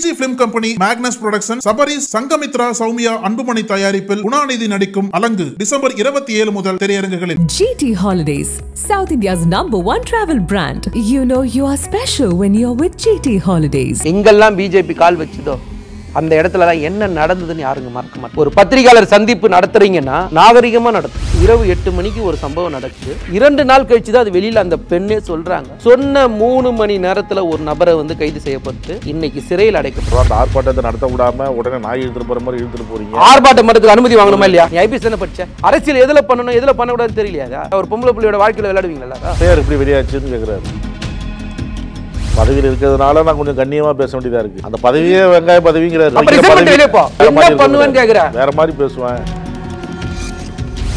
TG Film Company, Magnus Production, Sabaris, Sangamitra, Soumya, Anbumani தயாரிப்பில் குணாநிதி நடிக்கும் அலங்கு December 27 முதல் திரையரங்குகளில். GT Holidays, South India's #1 travel brand. You know you are special when you're with GT Holidays. எங்கெல்லாம் BJP கால் வச்சுதோ அந்த இடத்துல என்ன நடந்ததுன்னு யாருங்க மறக்க மாட்டாங்க. ஒரு பத்திரிகையாளர் சந்திப்பு நடத்துறீங்கன்னா நாகரிகமா நடத்தும். இரவு 8 மணிக்கு ஒரு சம்பவம் நடக்குது. 2 நாள் கழிச்சு தான் அது வெளியில அந்த பெண்ணே சொல்றாங்க. சொன்ன 3 மணி நேரத்துல ஒரு நபரை கைது செய்யப்பட்டு இன்னைக்கு சிறையில் அடைக்கப்பட்டார். ஆர்ப்பாட்டத்தை நடத்த விடாம உடனே நாய் இழுத்துட்டு போற மாதிரி இழுத்துட்டு போறீங்க. ஆர்ப்பாட்டம் மரத்துக்கு அனுமதி வாங்கணுமா இல்லையா? ஐபிஎஸ் என்ன படிச்ச? அரசியல் எதுல பண்ணணும் எதுல பண்ணக்கூடாதுன்னு தெரியலையா? ஒரு பொம்பளை பிள்ளையோட வாழ்க்கையில விளையாடுவீங்களா? பேர் எப்படி வெளியாச்சுன்னு கேக்குறாரு. பதவியில் இருக்கிறதுனால நான் கொஞ்சம் கண்ணியமா பேச வேண்டியதா இருக்கு. அந்த பதவியே வெங்காய பதவிங்கிறாரு. என்ன பண்ணுவேன்னு கேக்குறேன். வேற மாதிரி பேசுவேன்.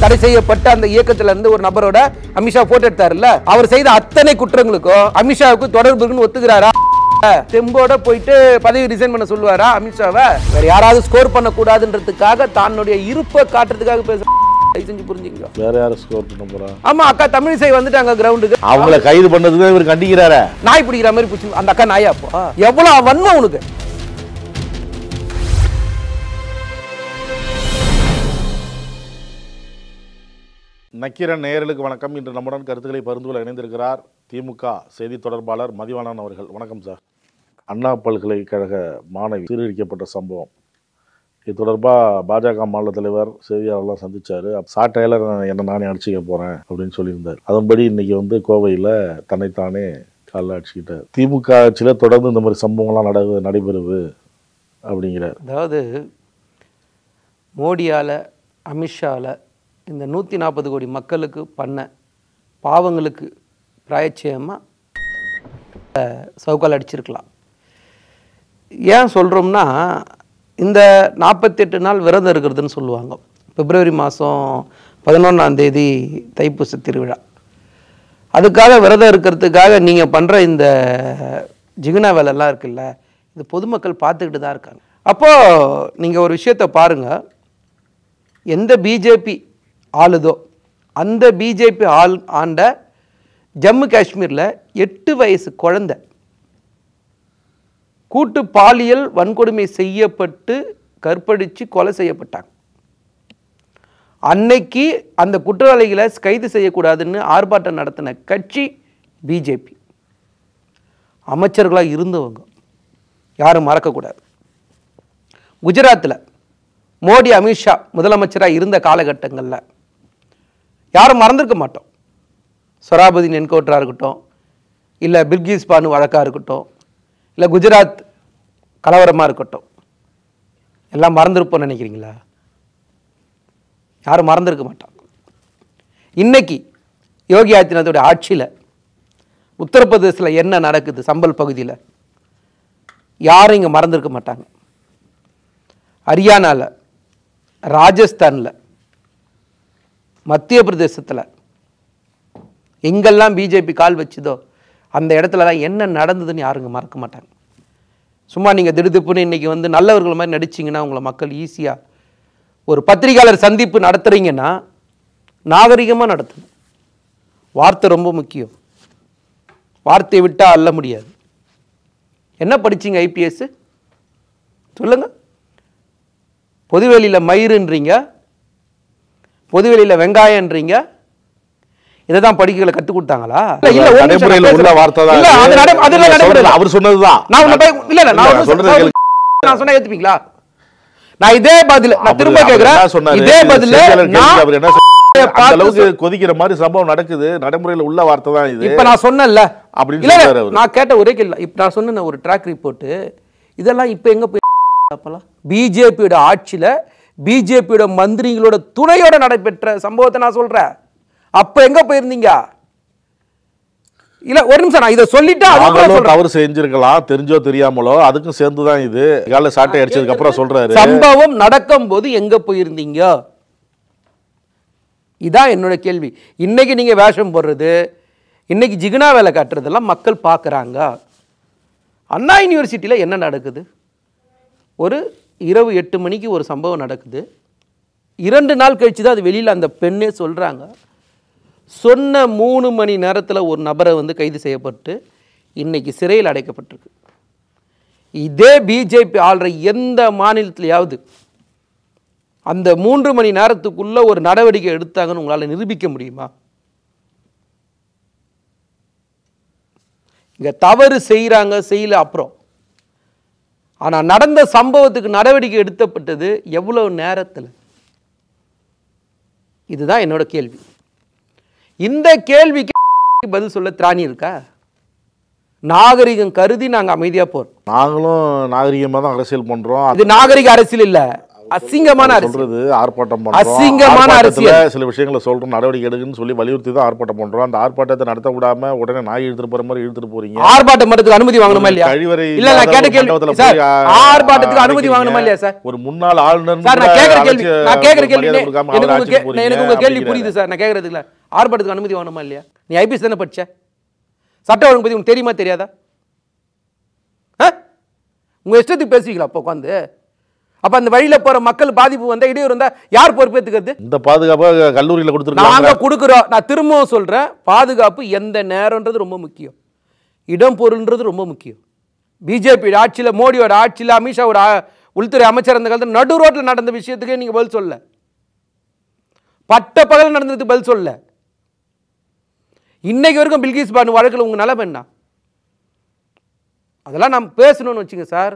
தடை செய்யப்பட்ட அந்த இயக்கத்துல இருந்து ஒரு நபரோட அமித்ஷா போட்டோ எடுத்தாருல்ல, அவர் செய்த அத்தனை குற்றங்களுக்கும் அமித்ஷாவுக்கு தொடர்பு இருக்குன்னு ஒத்துக்கிறாரா? தெம்போட போயிட்டு பதவி ரிசைன் பண்ண சொல்லுவாரா அமித்ஷாவை? வேற யாராவது ஸ்கோர் பண்ண கூடாதுன்றதுக்காக தன்னுடைய இருப்பை காட்டுறதுக்காக பேச செஞ்சு புரிஞ்சுங்க. வேற யாரும் ஸ்கோர் பண்ண போறா? ஆமா, அக்கா தமிழிசை வந்துட்டாங்க கிரவுண்டுக்கு. அவங்கள கைது பண்ணதுக்கு இவர் கண்டிக்கிறாரே. நாய் பிடிக்கிற மாதிரி பிடிச்சி அந்த அக்கா நாயா? அப்போ எவ்வளவு வன்மை உனக்கு? நக்கீரன் நேயர்களுக்கு வணக்கம். இன்று நம்முடன் கருத்துக்களை பகிர்ந்து கொள்ள இணைந்திருக்கிறார் திமுக செய்தி தொடர்பாளர் மதிவாணன் அவர்கள். வணக்கம் சார். அண்ணா பல்கலைக்கழக மாணவி சீரழிக்கப்பட்ட சம்பவம் இது தொடர்பாக பாஜக மாநில தலைவர் செய்தியாளர்லாம் சந்திச்சாரு. சாட்டையில என்ன நானே அடிச்சுக்க போறேன் அப்படின்னு சொல்லியிருந்தார். அதன்படி இன்னைக்கு கோவையில் தன்னைத்தானே காலில் அடிச்சுக்கிட்டார். திமுக ஆட்சியில தொடர்ந்து இந்த மாதிரி சம்பவங்கள்லாம் நடைபெறுது அப்படிங்கிறார். அதாவது மோடியால் அமித்ஷாவில் இந்த 140 கோடி மக்களுக்கு பண்ண பாவங்களுக்கு பிராயச்சியமாக சவுக்கால் அடிச்சிருக்கலாம். ஏன் சொல்கிறோம்னா, இந்த 48 நாள் விரதம் இருக்கிறதுன்னு சொல்லுவாங்க. பிப்ரவரி மாதம் 11ஆம் தேதி தைப்பூச திருவிழா. அதுக்காக விரதம் இருக்கிறதுக்காக நீங்கள் பண்ணுற இந்த ஜிகுனா வேலைலாம் இருக்குல்ல, இது பொதுமக்கள் பார்த்துக்கிட்டு தான் இருக்காங்க. அப்போது நீங்கள் ஒரு விஷயத்தை பாருங்கள். எந்த பிஜேபி ஆளுதோ அந்த பிஜேபி ஆண்ட ஜம்மு காஷ்மீரில் 8 வயசு குழந்தை கூட்டு பாலியல் வன்கொடுமை செய்யப்பட்டு கற்பழித்து கொலை செய்யப்பட்டாங்க. அன்னைக்கு அந்த குற்றவாளிகளை கைது செய்யக்கூடாதுன்னு ஆர்ப்பாட்டம் நடத்தின கட்சி பிஜேபி. அமைச்சர்களாக இருந்தவங்க யாரும் மறக்கக்கூடாது. குஜராத்தில் மோடி அமித்ஷா முதலமைச்சராக இருந்த காலகட்டங்களில் யாரும் மறந்துருக்க மாட்டோம். சொராபுதீன் என்கவுண்டராக இருக்கட்டும், இல்லை பில்கிஸ் பானு வழக்காக இருக்கட்டும், இல்லை குஜராத் கலவரமாக இருக்கட்டும், எல்லாம் மறந்துருப்போன்னு நினைக்கிறீங்களா? யாரும் மறந்துருக்க மாட்டாங்க. இன்னைக்கு யோகி ஆதித்யநாத்தோட ஆட்சியில் உத்தரப்பிரதேசத்தில் என்ன நடக்குது, சம்பல் பகுதியில், யாரும் இங்கே மறந்துருக்க மாட்டாங்க. ஹரியானாவில், ராஜஸ்தானில், மத்திய பிரதேசத்தில் எங்கெல்லாம் பிஜேபி கால் வச்சுதோ அந்த இடத்துலலாம் என்ன நடந்ததுன்னு யாருங்க மறக்க மாட்டாங்க. சும்மா நீங்கள் திடுதிப்புன்னு இன்றைக்கி நல்லவர்கள் மாதிரி நடிச்சிங்கன்னா உங்களை மக்கள் ஈஸியாக. ஒரு பத்திரிகையாளர் சந்திப்பு நடத்துகிறீங்கன்னா நாகரிகமாக நடத்தணும். வார்த்தை ரொம்ப முக்கியம். வார்த்தையை விட்டால் அள்ள முடியாது. என்ன படிச்சிங்க ஐபிஎஸ் சொல்லுங்கள்? பொதுவெளியில் மயிருன்றீங்க, பொதுவெளியில் வெங்காயன்றீங்க. இதை தான் படிக்கல கத்து கொடுத்தாங்களா? அவர் சொன்னதுதான். நான் சொன்னா ஏத்துப்பீங்களா? நான் இதே பதில் நான் திரும்ப கேக்குறேன். இதே பதில் கொதிக்கிற மாதிரி சம்பவம் நடக்குது. நடைமுறையில் உள்ள வார்த்தை தான் இது. இப்ப நான் சொன்னேன்ல அப்படின்னு நான் கேட்ட ஒரே கேள்வி. இப்ப நான் சொன்ன ஒரு ட்ராக் ரிப்போர்ட் இதெல்லாம் இப்ப எங்க போய் பிஜேபியோட ஆட்சியில பிஜேபியோட மந்திரிகளோட துணையோட நடைபெற்ற சம்பவத்தை நான் சொல்றேன். அப்ப எங்க போயிருந்தீங்க? இல்ல ஒரு நிமிஷம், நான் இதை சொல்லிட்டு தவறு செஞ்சிருக்கலாம், தெரிஞ்சோ தெரியாமலோ, அதுக்கும் சேர்ந்துதான் இது. காலைல சாட்டை அடிச்சதுக்கு அப்புறம் சொல்றாரு. சம்பவம் நடக்கும் போது எங்க போயிருந்தீங்க? இதான் என்னோட கேள்வி. இன்னைக்கு நீங்க வேஷம் போடுறது, இன்னைக்கு ஜிகுனா வேலை காட்டுறதெல்லாம் மக்கள் பார்க்குறாங்க. அண்ணா யூனிவர்சிட்டியில் என்ன நடக்குது? ஒரு இரவு 8 மணிக்கு ஒரு சம்பவம் நடக்குது. 2 நாள் கழிச்சு தான் அது வெளியில் அந்த பெண்ணே சொல்கிறாங்க. சொன்ன 3 மணி நேரத்தில் ஒரு நபரை கைது செய்யப்பட்டு இன்னைக்கு சிறையில் அடைக்கப்பட்டிருக்கு. இதே பிஜேபி ஆள்ற எந்த மாநிலத்திலேயாவது அந்த 3 மணி நேரத்துக்குள்ள ஒரு நடவடிக்கை எடுத்தாங்கன்னு உங்களால் நிரூபிக்க முடியுமா? இங்க தவறு செய்யறாங்க, செய்யல அப்புறம். ஆனா நடந்த சம்பவத்துக்கு நடவடிக்கை எடுக்கப்பட்டது எவ்வளவு நேரத்தில்? இதுதான் என்னோட கேள்வி. இந்த கேள்விக்கு பதில் சொல்ல திராணி இருக்கா? நாகரிகம் கருதி நாங்க அமைதியா போறோம். நாங்களும் நாகரிகமா தான் அரசியல் பண்றோம். இது நாகரிக அரசியல் இல்ல, அசிங்கமான சொல்றது ஆர்ப்பாட்டம் பண்றோம். அசிங்கமான அரசியல். சில விஷயங்களை சொல்றோம், நடவடிக்கை எடுக்குன்னு சொல்லி வலியுறுத்தி தான் ஆர்ப்பாட்டம் பண்றோம். அந்த ஆர்ப்பாட்டத்தை நடத்த விடாம உடனே நாய் இழுத்துட்டு போற மாதிரி இழுத்துட்டு போறீங்க. ஆர்ப்பாட்டம் பண்றதுக்கு அனுமதி வாங்கணுமா இல்லையா? இல்ல நான் கேட்ட கேள்வி சார், ஆர்ப்பாட்டத்துக்கு அனுமதி வாங்கணுமா இல்லையா சார்? ஒரு முன்னாள் ஆளுநர் சார் நான் கேக்குற கேள்வி எனக்கு உங்க கேள்வி புரியுது சார். நான் கேக்குறது இல்ல, ஆர்ப்பாட்டத்துக்கு அனுமதி வாங்கணுமா இல்லையா? நீ ஐபிஎஸ் தானே படிச்ச, சட்ட ஒழுங்கு பத்தி உங்களுக்கு தெரியுமா தெரியாதா? உங்க இஷ்டத்துக்கு பேசுவீங்களா அப்போ உட்காந்து? அப்ப அந்த வழியில போற மக்கள் பாதிப்பு வந்தா, இடையூறு இருந்தா யார் பொறுப்பேற்றுக்கிறது? இந்த பாதுகாப்பை கல்லூரியில கொடுத்துருக்காங்க. நாங்க கொடுக்குறோம். நான் திரும்பவும் சொல்றேன், பாதுகாப்பு எந்த நேரம்ன்றது ரொம்ப முக்கியம், இடம் பொருள்ன்றது ரொம்ப முக்கியம். பிஜேபி ஆட்சியில், மோடியோட ஆட்சியில், அமித்ஷாவோட உள்துறை அமைச்சர் அந்த காலத்தில் நடு ரோட்டில் நடந்த விஷயத்துக்கு நீங்க பதில் சொல்ல, பட்ட பகல் நடந்ததுக்கு பதில் சொல்ல. இன்னைக்கு வரைக்கும் பில்கிஸ் பானு வழக்கில் உங்க நிலைமை என்ன? அதெல்லாம் நாம் பேசணும்னு வச்சுங்க சார்,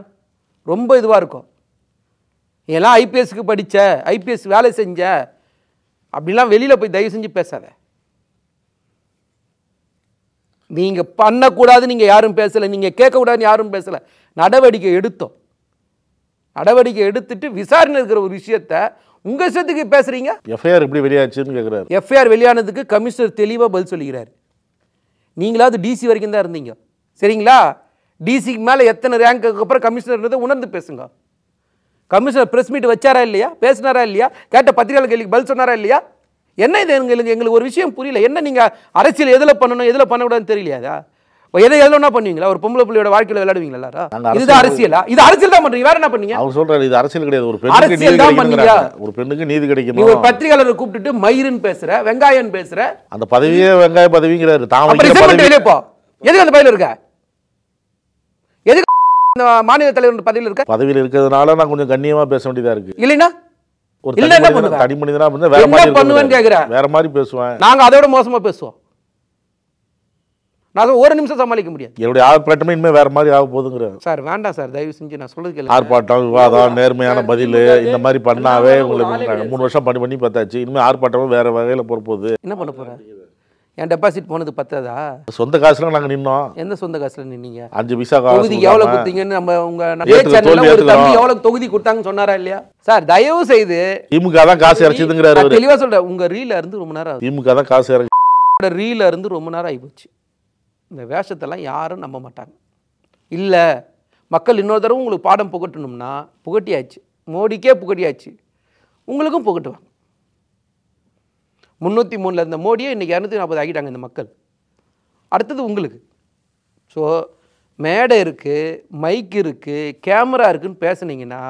ரொம்ப இதுவாக இருக்கும். எல்லாம் ஐபிஎஸ்க்கு படித்த, ஐபிஎஸ் வேலை செஞ்ச அப்படிலாம் வெளியில் போய் தயவு செஞ்சு பேசாத. நீங்கள் பண்ணக்கூடாது, நீங்கள் யாரும் பேசலை, நீங்கள் கேட்கக்கூடாதுன்னு யாரும் பேசலை. நடவடிக்கை எடுத்தோம். நடவடிக்கை எடுத்துட்டு விசாரணை இருக்கிற ஒரு விஷயத்த உங்கள் இஷ்டத்துக்கு பேசுகிறீங்க. எஃப்ஐஆர் எப்படி வெளியாச்சுன்னு கேட்குறாரு. எஃப்ஐஆர் வெளியானதுக்கு கமிஷனர் தெளிவாக பதில் சொல்லிக்கிறார். நீங்களாவது டிசி வரைக்கும் தான் இருந்தீங்க சரிங்களா? டிசிக்கு மேலே எத்தனை ரேங்க்கு அப்புறம் கமிஷனர்ன்றதை உணர்ந்து பேசுங்க. கமிஷனர் பிரஸ் மீட் வச்சாரா இல்லையா? பேசினாரா இல்லையா? கேட்ட பத்திரிகையாளர் கேள்விக்கு பதில் சொன்னாரா இல்லையா? என்ன இது? எங்களுக்கு ஒரு விஷயம் புரியல. என்ன நீங்கள் அரசியல் எதில் பண்ணணும் எதில் பண்ணக்கூடாதுன்னு தெரியலையாதா? எதை எதுனா பண்ணுவீங்களா? ஒரு பொம்பளை பிள்ளையோட வாழ்க்கையில் விளையாடுவீங்களா எல்லாரும்? இதுதான் அரசியலா? இது அரசியல் தான் பண்றீங்க, வேற என்ன பண்ணீங்க? அவர் சொல்றாரு இது அரசியல் கிடையாது, ஒரு பெண்ணுக்கு நீதி கிடைக்கும். நீ ஒரு பத்திரிகையாளரை கூப்பிட்டுட்டு மயிருன்னு பேசுற, வெங்காயம் பேசுற, அந்த பதவியே வெங்காய பதவிங்கிறாரு. எதுக்கு அந்த பதவியில் இருக்க? எதுக்கு மாநில தலைவர் பதவியில் இருக்க? பதவியில் இருக்கிறதுனால நான் கொஞ்சம் கண்ணியமா பேச வேண்டியதா இருக்கு. இல்லைன்னா ஒரு தனி மனிதனா வேற மாதிரி பண்ணுவேன்னு கேக்குறேன், வேற மாதிரி பேசுவேன். நாங்க அதோட மோசமா பேசுவோம். நான் ஒரு நிமிஷம் சமாளிக்க முடியாது. என்னுடைய ஆர்ப்பாட்டமே இனிமே வேற மாதிரி ஆக போகுதுங்கிற சார். வேண்டாம் சார், தயவு செஞ்சு நான் சொல்றது கேளுங்க. ஆர்ப்பாட்டம், விவாதம், நேர்மையான பதில் இந்த மாதிரி பண்ணாவே உங்களுக்கு 3 வருஷம் பண்ணி பார்த்தாச்சு. இனிமேல் ஆர்ப்பாட்டமும் வேற வகையில் போற போகுது. என்ன பண்ண போறேன்? என் டெபாசிட் போனது பத்தாதா? சொந்த காசுல நாங்க நின்னோம். எந்த சொந்த காசுல நின்னீங்க? 5 பைசா தொகுதி எவ்வளவு கொடுத்தீங்கன்னு நம்ம உங்க ஒரு தம்பி எவ்வளவு தொகுதி கொடுத்தாங்கன்னு சொன்னாரா இல்லையா? சார் தயவு செய்து திமுக தான் காசு இறச்சிதுங்கிறாரு. தெளிவா சொல்றேன், உங்க ரீல இருந்து ரொம்ப நேரம் திமுக தான் காசு இறச்சி, ரீல இருந்து ரொம்ப நேரம் ஆகிப்போச்சு. இந்த வேஷத்தெல்லாம் யாரும் நம்ப மாட்டாங்க. இல்லை மக்கள் இன்னொரு தடவை உங்களுக்கு பாடம் புகட்டணும்னா புகட்டியாச்சு, மோடிக்கே புகட்டியாச்சு, உங்களுக்கும் புகட்டுவாங்க. 303 இருந்த மோடியை இன்றைக்கி 240 ஆகிட்டாங்க இந்த மக்கள். அடுத்தது உங்களுக்கு. ஸோ மேடை இருக்குது, மைக் இருக்குது, கேமரா இருக்குதுன்னு பேசுனீங்கன்னா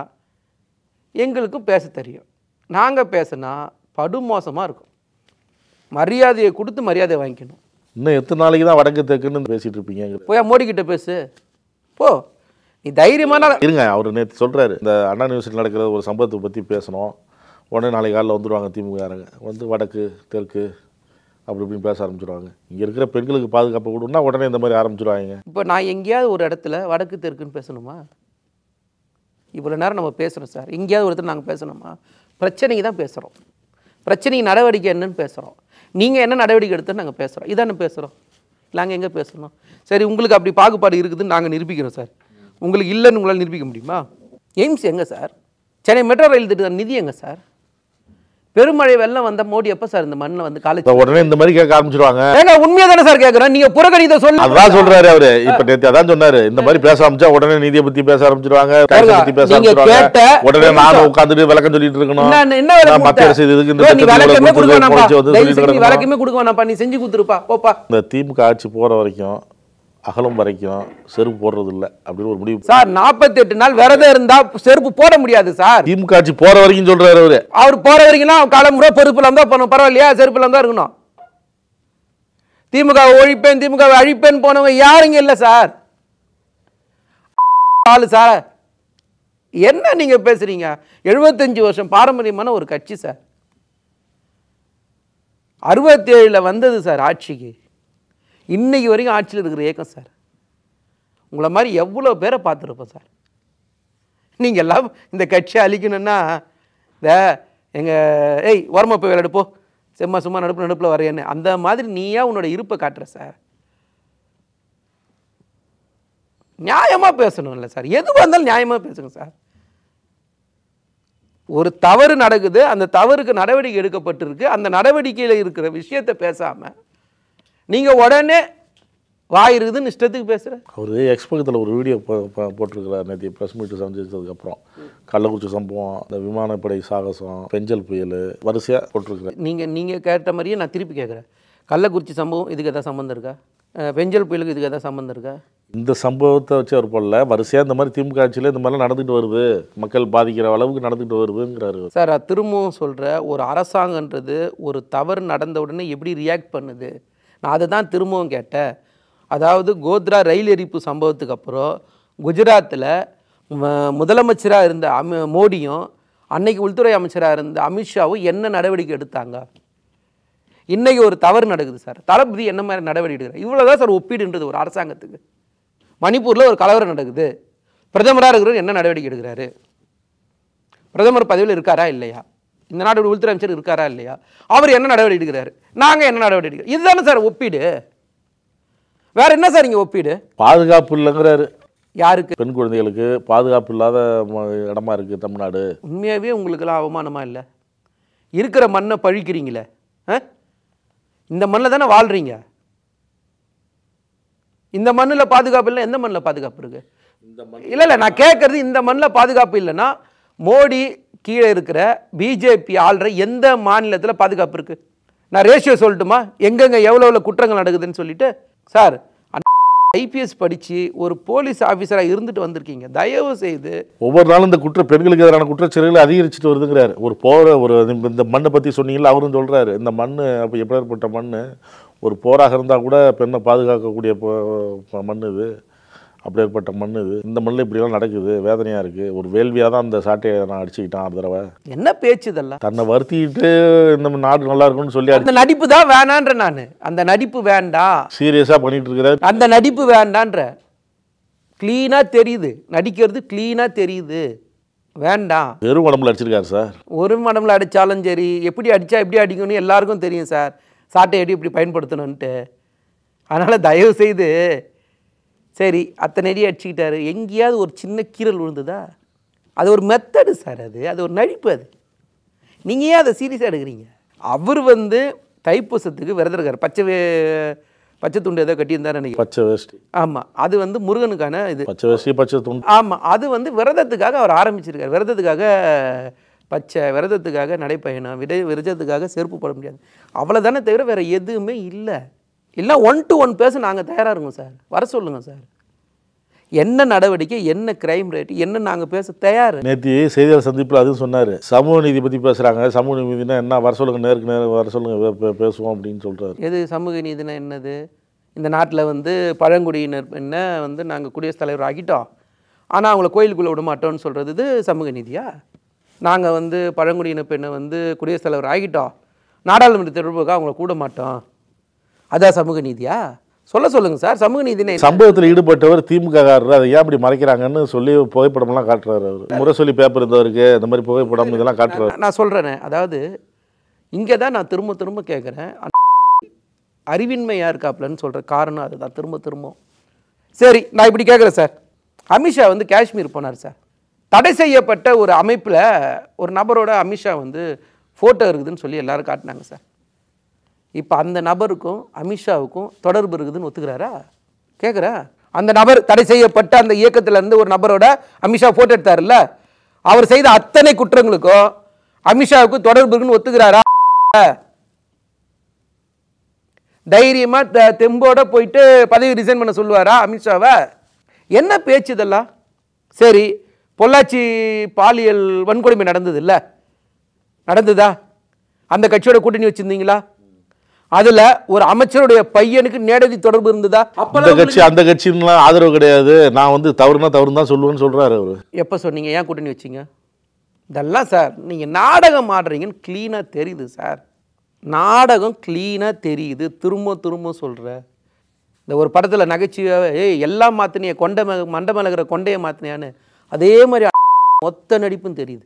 எங்களுக்கும் பேச தெரியும். நாங்கள் பேசுனா படுமோசமாக இருக்கும். மரியாதையை கொடுத்து மரியாதை வாங்கிக்கணும். இன்னும் எத்தனை நாளைக்கு தான் வடக்கு தெற்குன்னு பேசிகிட்டு இருப்பீங்க? போய் மோடி கிட்ட பேசு போ, நீ தைரியமான இருங்க. அவர் நேற்று சொல்கிறாரு, இந்த அண்ணா யூனிவர்சிட்டி நடக்கிற ஒரு சம்பவத்தை பற்றி பேசணும், உடனே நாளைக்கு காலையில் வந்துடுவாங்க திமுககாரங்க, வந்து வடக்கு தெற்கு அப்படி இப்படின்னு பேச ஆரம்பிச்சிடுவாங்க. இங்கே இருக்கிற பெண்களுக்கு பாதுகாப்பு கொடுன்னா உடனே இந்த மாதிரி ஆரம்பிச்சிடுவாங்க. இப்போ நான் எங்கேயாவது ஒரு இடத்துல வடக்கு தெற்குன்னு பேசணுமா? இவ்வளோ நேரம் நம்ம பேசுகிறோம் சார், எங்கேயாவது ஒரு இடத்துல நாங்கள் பேசணுமா? பிரச்சனைக்கு தான் பேசுகிறோம், பிரச்சனைக்கு நடவடிக்கை என்னன்னு பேசுகிறோம். நீங்கள் என்ன நடவடிக்கை எடுத்துன்னு நாங்கள் பேசுகிறோம், இதானே பேசுகிறோம். நாங்கள் எங்கே பேசணும்? சரி, உங்களுக்கு அப்படி பாகுபாடு இருக்குதுன்னு நாங்கள் நிரூபிக்கிறோம் சார். உங்களுக்கு இல்லைன்னு உங்களால் நிரூபிக்க முடியுமா? எய்ம்ஸ் எங்கே சார்? சென்னை மெட்ரோ ரயில் திட்ட நிதி எங்கே சார்? பெருமழை வெள்ளம் வந்த மோடி எப்போ சார் இந்த மண்ணில் வந்து காலேஜ் உடனே இந்த மாதிரி கேட்க ஆரம்பிச்சிருவாங்க? ஏங்க உண்மையாக தானே சார் கேட்குறேன், நீங்கள் புறக்கணித சொல்ல அதான் சொல்கிறாரு அவர். இப்போ நேற்று அதான் சொன்னார், இந்த மாதிரி பேச ஆரம்பிச்சா உடனே நீதியை பத்தி பேச ஆரம்பிச்சிருவாங்க, பற்றி பேச ஆரம்பிச்சிருவாங்க. உடனே நானும் உட்காந்துட்டு விளக்கம் சொல்லிட்டு இருக்கணும். என்ன மத்திய அரசு இதுக்கு இந்த விளக்கமே கொடுக்க வேணாம்ப்பா, நீ செஞ்சு கொடுத்துருப்பா போப்பா. இந்த திமுக ஆட்சி போகிற வரைக்கும் அகலம் வரைக்கும் செருப்பு போடுறது இல்லை அப்படின்னு ஒரு முடிவு சார். 48 நாள் விரதம் இருந்தா செருப்பு போட முடியாது சார். திமுக ஆட்சி போற வரைக்கும் சொல்றாரு அவரு. அவர் போற வரைக்கும் காலமுறை பொறுப்புல இருந்தா பண்ணும், பரவாயில்லையா? செருப்புல தான் இருக்கணும். திமுக ஒழிப்பேன், திமுக அழிப்பேன் போனவங்க யாருங்க இல்லை சார். ஆளு சார். என்ன நீங்க பேசுறீங்க? 75 வருஷம் பாரம்பரியமான ஒரு கட்சி சார். 67ல் வந்தது சார் ஆட்சிக்கு. இன்னைக்கு வரைக்கும் ஆட்சியில் இருக்கிற இயக்கம் சார். உங்களை மாதிரி எவ்வளோ பேரை பார்த்துருப்போம் சார். நீங்கள் எல்லாம் இந்த கட்சியை அழிக்கணும்னா ஏய் ஓரமாக போய் விளையாடுப்போ, சும்மா நடுப்பில் வரையன்னு அந்த மாதிரி நீயா உன்னோட இருப்பை காட்டுற சார். நியாயமாக பேசணும்ல சார். எதுவாக இருந்தாலும் நியாயமாக பேசுங்க சார். ஒரு தவறு நடக்குது, அந்த தவறுக்கு நடவடிக்கை எடுக்கப்பட்டிருக்கு, அந்த நடவடிக்கையில் இருக்கிற விஷயத்தை பேசாமல் நீங்கள் உடனே வாயிருக்குதுன்னு இஷ்டத்துக்கு பேசுகிற. அவர் எக்ஸ்பக்கத்தில் ஒரு வீடியோ போட்டிருக்கிறார் நேற்று ப்ரெஸ் மீட்டு சந்திச்சதுக்கப்புறம். கள்ளக்குறிச்சி சம்பவம், இந்த விமானப்படை சாகசம், பெஞ்சல் புயல் வரிசையாக போட்டிருக்கிறார். நீங்கள் கேட்ட மாதிரியே நான் திருப்பி கேட்குறேன். கள்ளக்குறிச்சி சம்பவம் இதுக்கு எதாவது சம்மந்தம் இருக்கா? பெஞ்சல் புயலுக்கு இதுக்கு எதாவது சம்மந்தம் இருக்கா? இந்த சம்பவத்தை வச்சு அவர் போடல, வரிசையாக இந்த மாதிரி திமுக ஆட்சியில் இந்த மாதிரிலாம் நடந்துகிட்டு வருது, மக்கள் பாதிக்கிற அளவுக்கு நடந்துகிட்டு வருதுங்கிறாரு சார். திரும்பவும் சொல்கிற, ஒரு அரசாங்கன்றது ஒரு தவறு நடந்த உடனே எப்படி ரியாக்ட் பண்ணுது, நான் அதை தான் திரும்பவும் கேட்டேன். அதாவது கோத்ரா ரயில் எரிப்பு சம்பவத்துக்கு அப்புறம் குஜராத்தில் முதலமைச்சராக இருந்த மோடியும் அன்னைக்கு உள்துறை அமைச்சராக இருந்த அமித்ஷாவும் என்ன நடவடிக்கை எடுத்தாங்க? இன்றைக்கி ஒரு தவறு நடக்குது சார், தளபதி என்ன மாதிரி நடவடிக்கை எடுக்கிறார்? இவ்வளோதான் சார் ஒப்பீடுன்றது ஒரு அரசாங்கத்துக்கு. மணிப்பூரில் ஒரு கலவரம் நடக்குது, பிரதமராக இருக்கிறவர் என்ன நடவடிக்கை எடுக்கிறாரு? பிரதமர் பதவியில் இருக்காரா இல்லையா? இந்த நாடு உள்துறை அமைச்சர் இருக்காரா இல்லையா? அவர் என்ன நடவடிக்கை எடுக்கிறாரு, நாங்கள் என்ன நடவடிக்கை எடுக்கிறோம்? இதுதானே சார் ஒப்பீடு. வேற என்ன சார் இங்கே ஒப்பீடு? பாதுகாப்பு இல்லைங்கிறாரு. யாருக்கு? பெண் குழந்தைகளுக்கு பாதுகாப்பு இல்லாத இடமா இருக்குது தமிழ்நாடு. உண்மையாகவே உங்களுக்கெல்லாம் அவமானமாக இல்லை? இருக்கிற மண்ணை பழிக்கிறீங்களே, இந்த மண்ணில் தானே வாழ்கிறீங்க. இந்த மண்ணில் பாதுகாப்பு இல்லை, எந்த மண்ணில் பாதுகாப்பு இருக்குது? இல்லை நான் கேட்குறது, இந்த மண்ணில் பாதுகாப்பு இல்லைன்னா மோடி கீழே இருக்கிற பிஜேபி ஆள்ற எந்த மாநிலத்தில் பாதுகாப்பு இருக்குது? நான் ரேஷியோ சொல்லட்டுமா, எங்கெங்கே எவ்வளோ குற்றங்கள் நடக்குதுன்னு சொல்லிட்டு? சார், ஐபிஎஸ் படித்து ஒரு போலீஸ் ஆஃபீஸராக இருந்துட்டு வந்திருக்கீங்க, தயவு செய்து. ஒவ்வொரு நாளும் இந்த பெண்களுக்கு எதிரான குற்றச்செயல்கள் அதிகரிச்சுட்டு வருதுங்கிறாரு. ஒரு இந்த மண்ணை பற்றி சொன்னீங்களா, அவரும் சொல்கிறாரு, இந்த மண் அப்போ எப்படிப்பட்ட மண், ஒரு போராக இருந்தால் கூட பெண்ணை பாதுகாக்கக்கூடிய மண் இது, அப்படி ஏற்பட்ட மண் இது. இந்த மண்ணில் இப்படிலாம் நடக்குது, வேதனையாக இருக்குது. ஒரு வேள்வியாக தான் அந்த சாட்டையை நான் அடிச்சுக்கிட்டேன் ஒரு தடவை. என்ன பேச்சு இதெல்லாம்? தன்னை வருத்திக்கிட்டு இந்த நாடு நல்லா இருக்கும்னு சொல்லி அந்த நடிப்பு தான் வேணான்ற. நான் அந்த நடிப்பு வேண்டாம், சீரியஸாக பண்ணிட்டு இருக்கிறார். அந்த நடிப்பு வேண்டான்ற. க்ளீனாக தெரியுது, நடிக்கிறது க்ளீனாக தெரியுது, வேண்டாம். வெறும் உடம்புல அடிச்சிருக்காரு சார். ஒரு மடம்பில் அடித்தாலும் சரி, எப்படி அடித்தா எப்படி அடிக்கணும்னு எல்லாருக்கும் தெரியும் சார், சாட்டை எப்படி இப்படி பயன்படுத்தணுன்ட்டு. அதனால் தயவு செய்து, சரி அத்தனை அடி அடிச்சுக்கிட்டாரு, எங்கேயாவது ஒரு சின்ன கீரல் விழுந்துதா? அது ஒரு மெத்தடு சார், அது ஒரு நடிப்பு. அது நீங்கள் ஏன் அதை சீரியஸாக எடுக்கிறீங்க? அவர் தைப்பூசத்துக்கு விரதம் இருக்கார். பச்சை துண்டு ஏதோ கட்டியிருந்தார் நினைக்கிறேன், பச்சை வேஷ்டி. ஆமாம், அது முருகனுக்கான இது. பச்சை வேஷ்டி, பச்சை துண்டு. ஆமாம், அது விரதத்துக்காக அவர் ஆரம்பிச்சிருக்கார். விரதத்துக்காக நடைப்பயணம், விரதத்துக்காக செருப்பு போட முடியாது, அவ்வளோதானே தவிர வேறு எதுவுமே இல்லை. இல்லை 1 to 1 பேச நாங்கள் தயாராக இருக்கோம் சார், வர சொல்லுங்கள் சார். என்ன நடவடிக்கை, என்ன கிரைம் ரேட், என்ன நாங்கள் பேச தயார். நேற்று செய்தியாளர் சந்திப்பில் அதுவும் சொன்னார், சமூக நீதி பற்றி பேசுகிறாங்க, சமூக நீதினா என்ன, வர சொல்லுங்கள், நேருக்கு நேரம் வர சொல்லுங்கள், பேசுவோம் அப்படின்னு சொல்கிறார். எது சமூக நீதினா என்னது? இந்த நாட்டில் பழங்குடியினர் என்ன நாங்கள் குடியரசுத் தலைவர் ஆகிட்டோம், ஆனால் அவங்கள கோயிலுக்குள்ளே விட மாட்டோம்னு சொல்கிறது இது சமூக நீதியா? நாங்கள் பழங்குடியினர் பெண்ணை குடியரசுத் தலைவர் ஆகிட்டோம், நாடாளுமன்ற தேர்வுக்காக அவங்கள கூட மாட்டோம், அதான் சமூக நீதியா? சொல்லுங்க சார். சமூக நீதினே சம்பவத்தில் ஈடுபட்டவர் திமுக காரர், அதை ஏன் அப்படி மறைக்கிறாங்கன்னு சொல்லி புகைப்படம்லாம் காட்டுறாரு. அவர் முறை சொல்லி பேப்பர் இருந்தவருக்கு இந்த மாதிரி புகைப்படம் இதெல்லாம் காட்டுறாரு. நான் சொல்கிறேனே, அதாவது இங்கே தான் நான் திரும்ப கேட்குறேன், அறிவின்மையாக இருக்காப்லன்னு சொல்கிற காரணம் அதுதான். திரும்ப சரி நான் இப்படி கேட்குறேன் சார். அமித்ஷா காஷ்மீர் போனார் சார். தடை செய்யப்பட்ட ஒரு அமைப்பில் ஒரு நபரோட அமித்ஷா ஃபோட்டோ இருக்குதுன்னு சொல்லி எல்லாரும் காட்டினாங்க சார். இப்போ அந்த நபருக்கும் அமித்ஷாவுக்கும் தொடர்பு இருக்குதுன்னு ஒத்துக்கிறாரா? கேட்குறேன். அந்த நபர் தடை செய்யப்பட்ட அந்த இயக்கத்திலேருந்து ஒரு நபரோட அமித்ஷா ஃபோட்டோ எடுத்தார்ல, அவர் செய்த அத்தனை குற்றங்களுக்கும் அமித்ஷாவுக்கு தொடர்பு இருக்குன்னு ஒத்துக்கிறாரா? தைரியமாக தெம்போட போயிட்டு பதவி ரிசைன் பண்ண சொல்லுவாரா அமித்ஷாவை? என்ன பேச்சு இதெல்லாம்? சரி, பொள்ளாச்சி பாலியல் வன்கொடுமை நடந்தது இல்லை, நடந்ததா? அந்த கட்சியோட கூட்டணி வச்சுருந்தீங்களா? அதுல ஒரு அமைச்சருடைய பையனுக்கு நேரடி தொடர்பு இருந்ததா? இந்த கட்சி அந்த கட்சிலாம் ஆதரவு கிடையாது, நான் வந்து தவறுனா தவறு தான் சொல்லுவேன்னு சொல்றாரு அவரு. எப்ப சொன்னீங்க? ஏன் கூட்டணி வச்சீங்க? இதெல்லாம் சார் நீங்க நாடகம் ஆடுறீங்கன்னு கிளீனா தெரியுது சார். நாடகம் கிளீனா தெரியுது. திரும்ப திரும்ப சொல்ற இந்த ஒரு படத்துல நகைச்சுவை எல்லாம் மாத்தினிய மண்டை மேலகிற கொண்டையை மாத்தினியான்னு அதே மாதிரி மொத்த நடிப்பும் தெரியுது.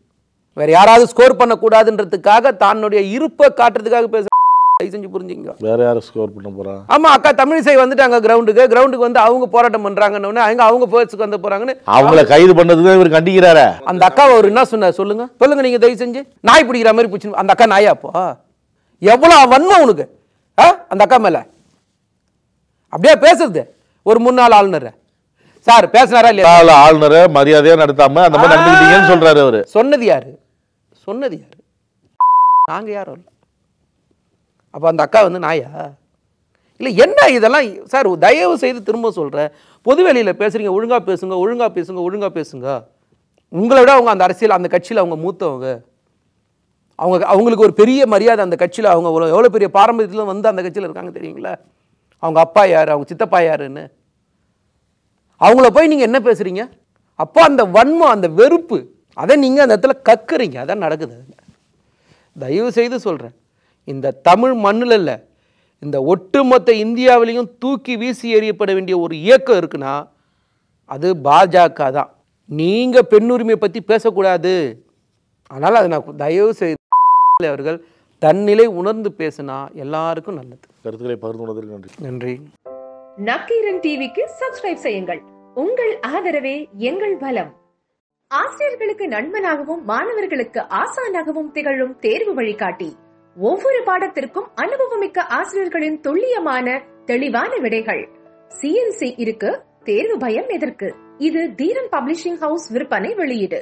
வேற யாராவது ஸ்கோர் பண்ணக்கூடாதுன்றதுக்காக தன்னுடைய இருப்பை காட்டுறதுக்காக பேச செஞ்சு புரிஞ்சுங்க. வேற யாரும் ஸ்கோர் பண்ண போறா? ஆமா, அக்கா தமிழிசை வந்துட்டாங்க கிரவுண்டுக்கு வந்து அவங்க போராட்டம் பண்றாங்கன்னு அவங்க போர்ஸ்க்கு வந்து போறாங்கன்னு அவங்கள கைது பண்ணதுக்கு இவர் கண்டிக்கிறாரு. அந்த அக்கா அவர் என்ன சொன்னார் சொல்லுங்க நீங்க தயவு செஞ்சு. நாய் பிடிக்கிற மாதிரி பிடிச்சி அந்த அக்கா நாயாப்போ எவ்வளவு வன்மம் உனக்கு அந்த அக்கா மேல அப்படியே பேசுறது. ஒரு முன்னாள் ஆளுநர் சார் பேசினாரா இல்லையா? ஆளுநரை மரியாதையா நடத்தாம அந்த மாதிரி நடந்துக்கிட்டீங்கன்னு சொல்றாரு அவரு. சொன்னது யாரு? நாங்க யாரும் இல்லை. அப்போ அந்த அக்கா வந்து நாயா இல்லை? என்ன இதெல்லாம் சார்? தயவு செய்து திரும்ப சொல்கிறேன், பொதுவெளியில் பேசுகிறீங்க, ஒழுங்காக பேசுங்க. உங்களை விட அவங்க அந்த அரசியல் அந்த கட்சியில் அவங்க மூத்தவங்க, அவங்களுக்கு ஒரு பெரிய மரியாதை அந்த கட்சியில். அவங்க எவ்வளோ பெரிய பாரம்பரியத்தில் வந்து அந்த கட்சியில் இருக்காங்க தெரியுங்களா? அவங்க அப்பா யார், அவங்க சித்தப்பா யாருன்னு அவங்கள போய் நீங்கள் என்ன பேசுகிறீங்க? அப்போ அந்த வன்மம், அந்த வெறுப்பு, அதை நீங்கள் அந்த இடத்துல கக்குறீங்க. அதான் நடக்குது. தயவு செய்து சொல்கிறேன், இந்த தமிழ் மண்ணில் இல்லை, இந்த ஒட்டுமொத்த இந்தியாவிலையும் தூக்கி வீசி எறியப்பட வேண்டிய ஒரு இயக்கம் இருக்குன்னா அது பாஜக தான். நீங்கள் பெண்ணுரிமையை பற்றி பேசக்கூடாது. அதனால் அதை நான் தயவு செய்து அவர்கள் தன்னிலை உணர்ந்து பேசினா எல்லாருக்கும் நல்லது. கருத்துக்களை பகிர்ந்து நன்றி. நன்றி. நக்கீரன் டிவிக்கு சப்ஸ்கிரைப் செய்யுங்கள். உங்கள் ஆதரவே எங்கள் பலம். ஆசிரியர்களுக்கு நண்பனாகவும் மாணவர்களுக்கு ஆசானாகவும் திகழும் தேர்வு வழிகாட்டி. ஒவ்வொரு பாடத்திற்கும் அனுபவமிக்க ஆசிரியர்களின் துல்லியமான தெளிவான விடைகள். CNC இருக்கு, தேர்வு பயம் எதற்கு? இது தீரன் பப்ளிஷிங் ஹவுஸ் விற்பனை வெளியீடு.